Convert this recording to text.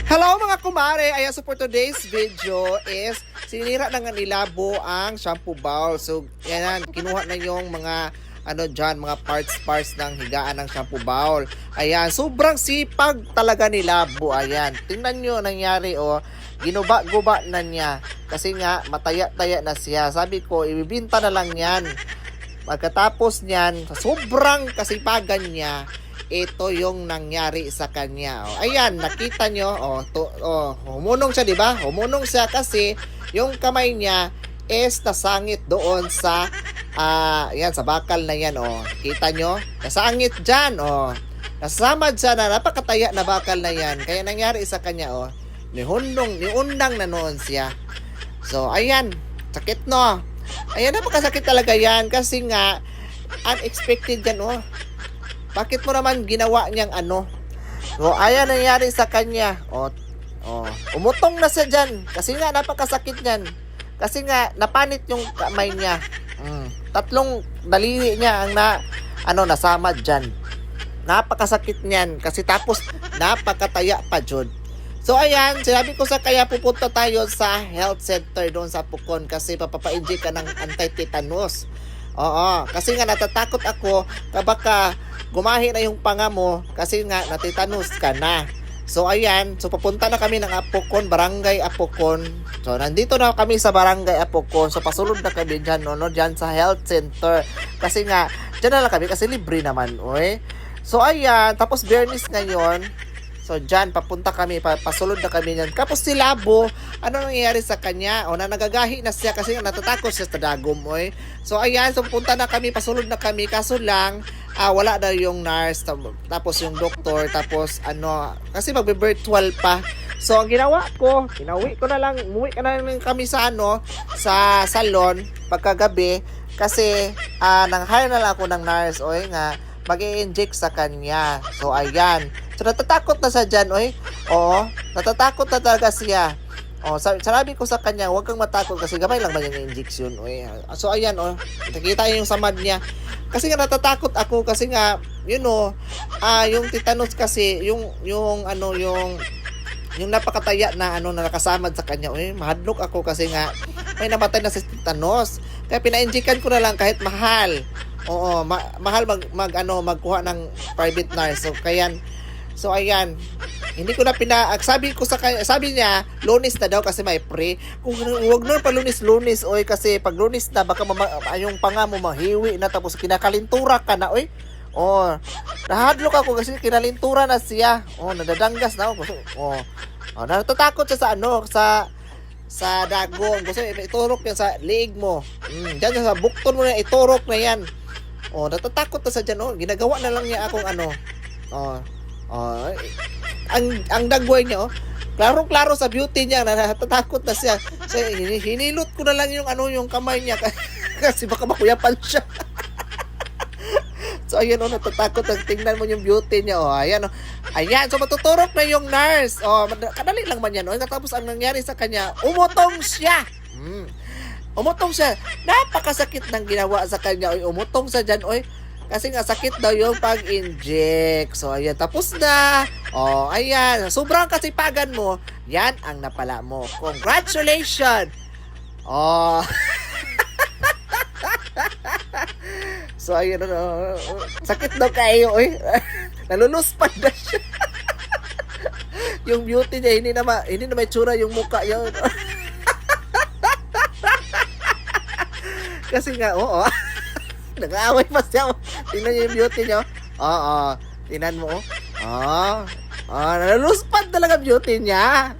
Hello mga kumare! Ayan, so for today's video is sinira na nga nila ang shampoo bowl. So, yan, kinuha na yung mga mga parts ng higaan ng shampoo bowl. Ayan, sobrang sipag talaga nila Ayan, tingnan nyo nangyari ginuba-guba na niya. Kasi nga, mataya-taya na siya. Sabi ko, ibibinta na lang yan. Pagkatapos niyan, sobrang kasipagan niya, ito yung nangyari sa kanya. Ayan, nakita nyo, humunong siya, di ba? Humunong siya kasi yung kamay niya is nasangit doon sa yan, sa bakal na yan, Kita nyo? Nasangit dyan, Nasamad siya na napakataya na bakal na yan. Kaya nangyari sa kanya, niundang na noon siya. So, ayan, sakit no. Ayan, napakasakit talaga yan kasi nga, unexpected yan, Bakit mo naman ginawa niyang So, ayan nangyari sa kanya. Umutong na siya dyan. Kasi nga, napakasakit niyan. Kasi nga, napanit yung kamay niya. Tatlong daliri niya ang nasamad dyan. Napakasakit niyan. Kasi tapos, napakataya pa dyan. So, ayan, sinabi ko sa kaya pupunta tayo sa health center doon sa Pucon kasi papapa-inject ka ng anti-tetanus. Kasi nga natatakot ako baka gumahi na yung panga mo kasi nga natitetanus ka na. So ayan, so papunta na kami ng Apocon, Barangay Apocon. So nandito na kami sa Barangay Apocon. So pasulod na kami dyan, dyan sa health center. Kasi nga, dyan na lang kami kasi libre naman, So ayan, tapos Bernice ngayon. So dyan, papunta kami, pasulod na kami dyan. Tapos si Labo, ano nangyayari sa kanya? Nagagahi na siya kasi natatakot siya sa dagom, So ayan, so punta na kami, pasulod na kami. Kaso lang, wala na yung nurse, tapos yung doktor, tapos kasi magbe-virtual pa. So ang ginawa ko, umuwi ka na lang kami sa sa salon pagkagabi kasi nang-hire na lang ako ng nurse, nga mag-i-inject sa kanya. So ayan. So natatakot na siya dyan, natatakot na talaga siya. Sabi ko sa kanya, huwag kang matakot kasi gamay lang ba yung injection, So ayan, nakikita yung samad niya. Kasi nga natatakot ako kasi nga, yung tetanus kasi, yung napakataya na na nakasamad sa kanya, mahadlok ako kasi nga may namatay na sa tetanus. Kaya pina-injectan ko na lang kahit mahal. Mahal magkuha ng private nurse. So ayan, hindi ko na sabi ko sa kanya, sabi niya, Lunes na daw kasi may pre. Kung wag na pa Lunes, kasi pag Lunes na baka yung panga mo mahiwi na tapos kinakalintura ka na, nahadlok ako kasi kinalintura na siya. Nadadanggas na ako. Natatakot siya sa dagong. Gusto iturok yan sa liig mo. Diyan sa bukton mo na iturok na yan. Natatakot na sa dyan, ginagawa na lang niya akong ang dagway niya, klaro-klaro sa beauty niya, natatakot na siya. So, hinilot ko na lang yung kamay niya kasi baka makuyapan siya. So, ayan, natatakot. Tingnan mo yung beauty niya, ayan, ayan, so matuturok na yung nurse. Kadali lang man yan, Tapos, ang nangyari sa kanya, umutong siya. Umutong siya. Napakasakit ng ginawa sa kanya, umutong siya dyan, kasi nga sakit daw yung pag-inject. So ayan, tapos na. Ayan, sobrang kasipagan mo. Yan ang napala mo. Congratulations. So ayan, sakit daw kayo, naluluspad na siya. Yung beauty niya, hindi na may tsura yung mukha yun. Kasi nga, nag-aaway pa siya. Tingnan niyo yung beauty niyo. Tingnan mo. Naluluspad talaga beauty niya.